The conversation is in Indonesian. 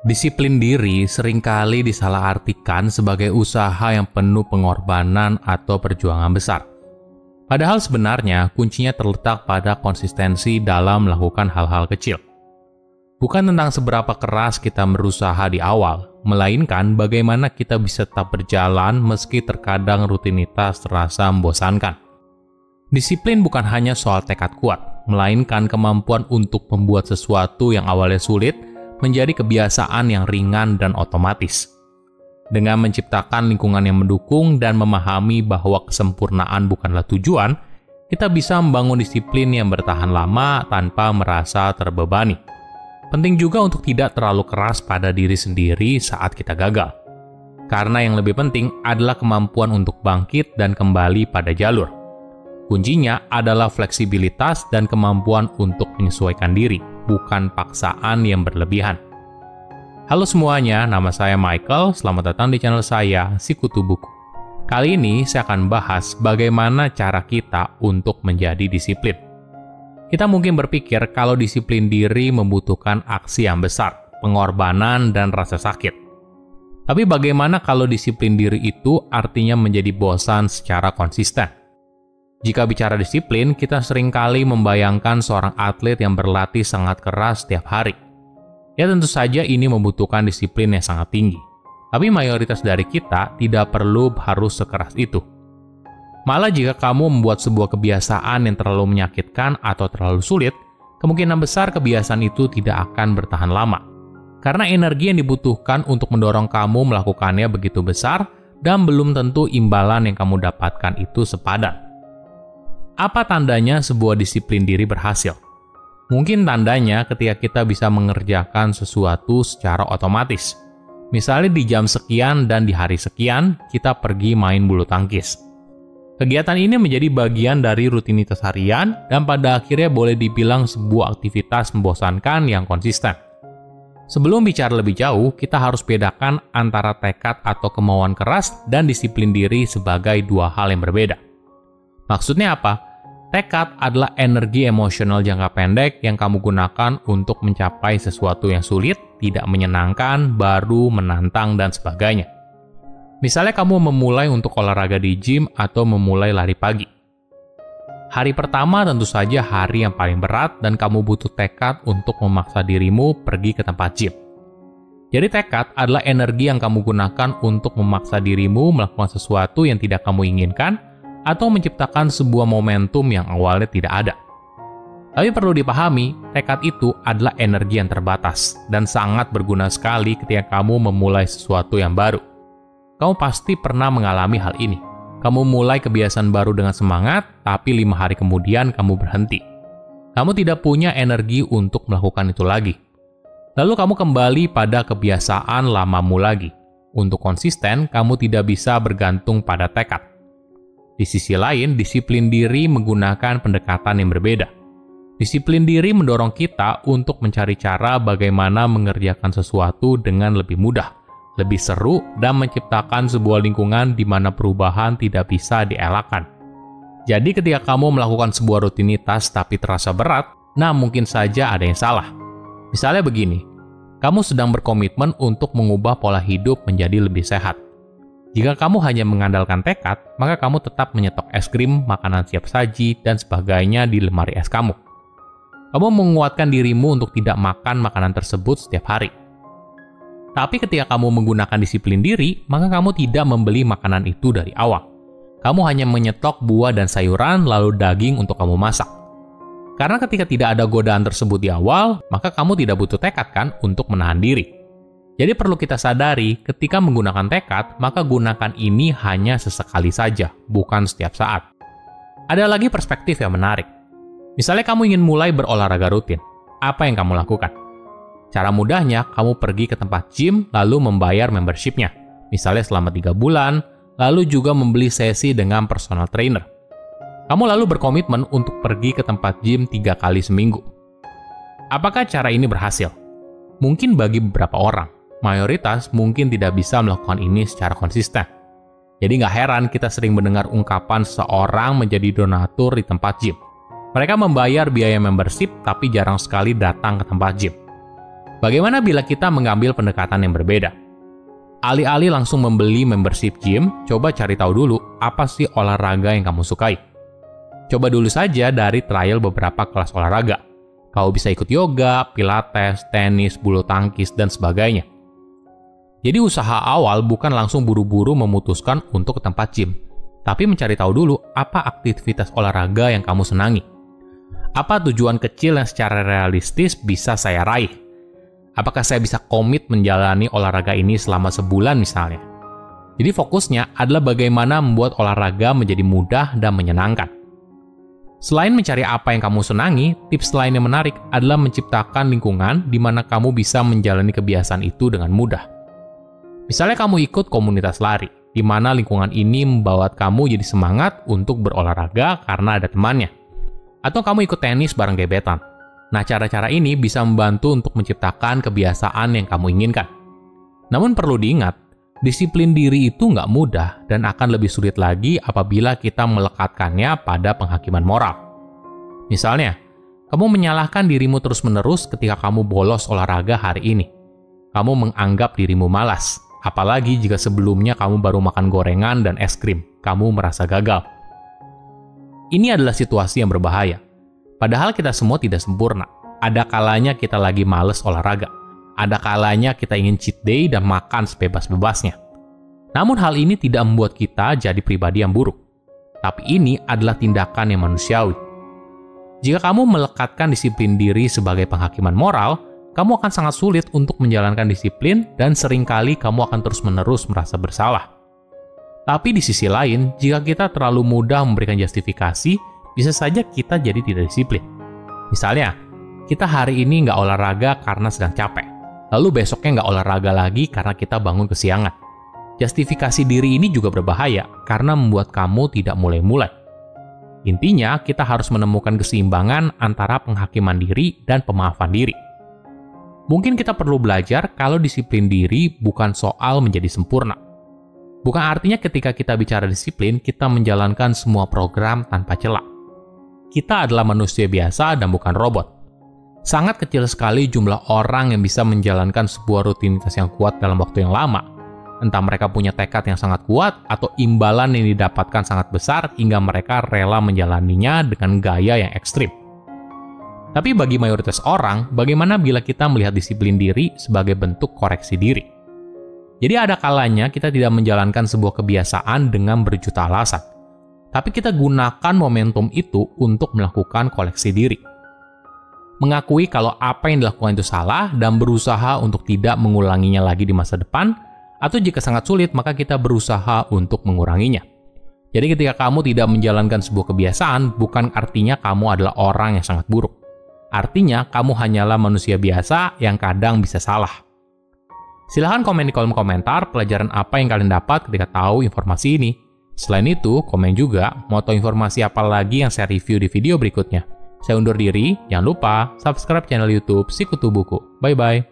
Disiplin diri seringkali disalahartikan sebagai usaha yang penuh pengorbanan atau perjuangan besar. Padahal sebenarnya kuncinya terletak pada konsistensi dalam melakukan hal-hal kecil. Bukan tentang seberapa keras kita berusaha di awal, melainkan bagaimana kita bisa tetap berjalan meski terkadang rutinitas terasa membosankan. Disiplin bukan hanya soal tekad kuat, melainkan kemampuan untuk membuat sesuatu yang awalnya sulit menjadi kebiasaan yang ringan dan otomatis. Dengan menciptakan lingkungan yang mendukung dan memahami bahwa kesempurnaan bukanlah tujuan, kita bisa membangun disiplin yang bertahan lama tanpa merasa terbebani. Penting juga untuk tidak terlalu keras pada diri sendiri saat kita gagal. Karena yang lebih penting adalah kemampuan untuk bangkit dan kembali pada jalur. Kuncinya adalah fleksibilitas dan kemampuan untuk menyesuaikan diri, bukan paksaan yang berlebihan. Halo semuanya, nama saya Michael. Selamat datang di channel saya, Sikutu Buku. Kali ini saya akan bahas bagaimana cara kita untuk menjadi disiplin. Kita mungkin berpikir kalau disiplin diri membutuhkan aksi yang besar, pengorbanan, dan rasa sakit. Tapi bagaimana kalau disiplin diri itu artinya menjadi bosan secara konsisten? Jika bicara disiplin, kita seringkali membayangkan seorang atlet yang berlatih sangat keras setiap hari. Ya tentu saja ini membutuhkan disiplin yang sangat tinggi. Tapi mayoritas dari kita tidak perlu harus sekeras itu. Malah jika kamu membuat sebuah kebiasaan yang terlalu menyakitkan atau terlalu sulit, kemungkinan besar kebiasaan itu tidak akan bertahan lama. Karena energi yang dibutuhkan untuk mendorong kamu melakukannya begitu besar dan belum tentu imbalan yang kamu dapatkan itu sepadan. Apa tandanya sebuah disiplin diri berhasil? Mungkin tandanya ketika kita bisa mengerjakan sesuatu secara otomatis. Misalnya di jam sekian dan di hari sekian, kita pergi main bulu tangkis. Kegiatan ini menjadi bagian dari rutinitas harian dan pada akhirnya boleh dibilang sebuah aktivitas membosankan yang konsisten. Sebelum bicara lebih jauh, kita harus bedakan antara tekad atau kemauan keras dan disiplin diri sebagai dua hal yang berbeda. Maksudnya apa? Tekad adalah energi emosional jangka pendek yang kamu gunakan untuk mencapai sesuatu yang sulit, tidak menyenangkan, baru, menantang, dan sebagainya. Misalnya kamu memulai untuk olahraga di gym atau memulai lari pagi. Hari pertama tentu saja hari yang paling berat dan kamu butuh tekad untuk memaksa dirimu pergi ke tempat gym. Jadi tekad adalah energi yang kamu gunakan untuk memaksa dirimu melakukan sesuatu yang tidak kamu inginkan, atau menciptakan sebuah momentum yang awalnya tidak ada. Tapi perlu dipahami, tekad itu adalah energi yang terbatas dan sangat berguna sekali ketika kamu memulai sesuatu yang baru. Kamu pasti pernah mengalami hal ini. Kamu mulai kebiasaan baru dengan semangat, tapi 5 hari kemudian kamu berhenti. Kamu tidak punya energi untuk melakukan itu lagi. Lalu kamu kembali pada kebiasaan lamamu lagi. Untuk konsisten, kamu tidak bisa bergantung pada tekad. Di sisi lain, disiplin diri menggunakan pendekatan yang berbeda. Disiplin diri mendorong kita untuk mencari cara bagaimana mengerjakan sesuatu dengan lebih mudah, lebih seru, dan menciptakan sebuah lingkungan di mana perubahan tidak bisa dielakkan. Jadi ketika kamu melakukan sebuah rutinitas tapi terasa berat, nah mungkin saja ada yang salah. Misalnya begini, kamu sedang berkomitmen untuk mengubah pola hidup menjadi lebih sehat. Jika kamu hanya mengandalkan tekad, maka kamu tetap menyetok es krim, makanan siap saji, dan sebagainya di lemari es kamu. Kamu menguatkan dirimu untuk tidak makan makanan tersebut setiap hari. Tapi ketika kamu menggunakan disiplin diri, maka kamu tidak membeli makanan itu dari awal. Kamu hanya menyetok buah dan sayuran, lalu daging untuk kamu masak. Karena ketika tidak ada godaan tersebut di awal, maka kamu tidak butuh tekad kan untuk menahan diri. Jadi perlu kita sadari, ketika menggunakan tekad, maka gunakan ini hanya sesekali saja, bukan setiap saat. Ada lagi perspektif yang menarik. Misalnya kamu ingin mulai berolahraga rutin, apa yang kamu lakukan? Cara mudahnya, kamu pergi ke tempat gym, lalu membayar membership-nya. Misalnya selama 3 bulan, lalu juga membeli sesi dengan personal trainer. Kamu lalu berkomitmen untuk pergi ke tempat gym 3 kali seminggu. Apakah cara ini berhasil? Mungkin bagi beberapa orang. Mayoritas mungkin tidak bisa melakukan ini secara konsisten. Jadi nggak heran kita sering mendengar ungkapan seseorang menjadi donatur di tempat gym. Mereka membayar biaya membership tapi jarang sekali datang ke tempat gym. Bagaimana bila kita mengambil pendekatan yang berbeda? Alih-alih langsung membeli membership gym, coba cari tahu dulu apa sih olahraga yang kamu sukai. Coba dulu saja dari trial beberapa kelas olahraga. Kau bisa ikut yoga, pilates, tenis, bulu tangkis, dan sebagainya. Jadi usaha awal bukan langsung buru-buru memutuskan untuk ke tempat gym, tapi mencari tahu dulu apa aktivitas olahraga yang kamu senangi. Apa tujuan kecil yang secara realistis bisa saya raih? Apakah saya bisa komit menjalani olahraga ini selama sebulan misalnya? Jadi fokusnya adalah bagaimana membuat olahraga menjadi mudah dan menyenangkan. Selain mencari apa yang kamu senangi, tips lain yang menarik adalah menciptakan lingkungan di mana kamu bisa menjalani kebiasaan itu dengan mudah. Misalnya kamu ikut komunitas lari, di mana lingkungan ini membuat kamu jadi semangat untuk berolahraga karena ada temannya. Atau kamu ikut tenis bareng gebetan. Nah, cara-cara ini bisa membantu untuk menciptakan kebiasaan yang kamu inginkan. Namun perlu diingat, disiplin diri itu nggak mudah dan akan lebih sulit lagi apabila kita melekatkannya pada penghakiman moral. Misalnya, kamu menyalahkan dirimu terus-menerus ketika kamu bolos olahraga hari ini. Kamu menganggap dirimu malas. Apalagi jika sebelumnya kamu baru makan gorengan dan es krim, kamu merasa gagal. Ini adalah situasi yang berbahaya. Padahal kita semua tidak sempurna. Ada kalanya kita lagi males olahraga. Ada kalanya kita ingin cheat day dan makan sebebas-bebasnya. Namun hal ini tidak membuat kita jadi pribadi yang buruk. Tapi ini adalah tindakan yang manusiawi. Jika kamu melekatkan disiplin diri sebagai penghakiman moral, kamu akan sangat sulit untuk menjalankan disiplin dan seringkali kamu akan terus-menerus merasa bersalah. Tapi di sisi lain, jika kita terlalu mudah memberikan justifikasi, bisa saja kita jadi tidak disiplin. Misalnya, kita hari ini nggak olahraga karena sedang capek. Lalu besoknya nggak olahraga lagi karena kita bangun kesiangan. Justifikasi diri ini juga berbahaya karena membuat kamu tidak mulai-mulai. Intinya, kita harus menemukan keseimbangan antara penghakiman diri dan pemaafan diri. Mungkin kita perlu belajar kalau disiplin diri bukan soal menjadi sempurna. Bukan artinya ketika kita bicara disiplin, kita menjalankan semua program tanpa celah. Kita adalah manusia biasa dan bukan robot. Sangat kecil sekali jumlah orang yang bisa menjalankan sebuah rutinitas yang kuat dalam waktu yang lama. Entah mereka punya tekad yang sangat kuat atau imbalan yang didapatkan sangat besar hingga mereka rela menjalaninya dengan gaya yang ekstrim. Tapi bagi mayoritas orang, bagaimana bila kita melihat disiplin diri sebagai bentuk koreksi diri? Jadi ada kalanya kita tidak menjalankan sebuah kebiasaan dengan berjuta alasan. Tapi kita gunakan momentum itu untuk melakukan koreksi diri. Mengakui kalau apa yang dilakukan itu salah dan berusaha untuk tidak mengulanginya lagi di masa depan, atau jika sangat sulit maka kita berusaha untuk menguranginya. Jadi ketika kamu tidak menjalankan sebuah kebiasaan, bukan artinya kamu adalah orang yang sangat buruk. Artinya, kamu hanyalah manusia biasa yang kadang bisa salah. Silahkan komen di kolom komentar pelajaran apa yang kalian dapat ketika tahu informasi ini. Selain itu, komen juga mau tahu informasi apa lagi yang saya review di video berikutnya. Saya undur diri, jangan lupa subscribe channel YouTube Sikutu Buku. Bye-bye.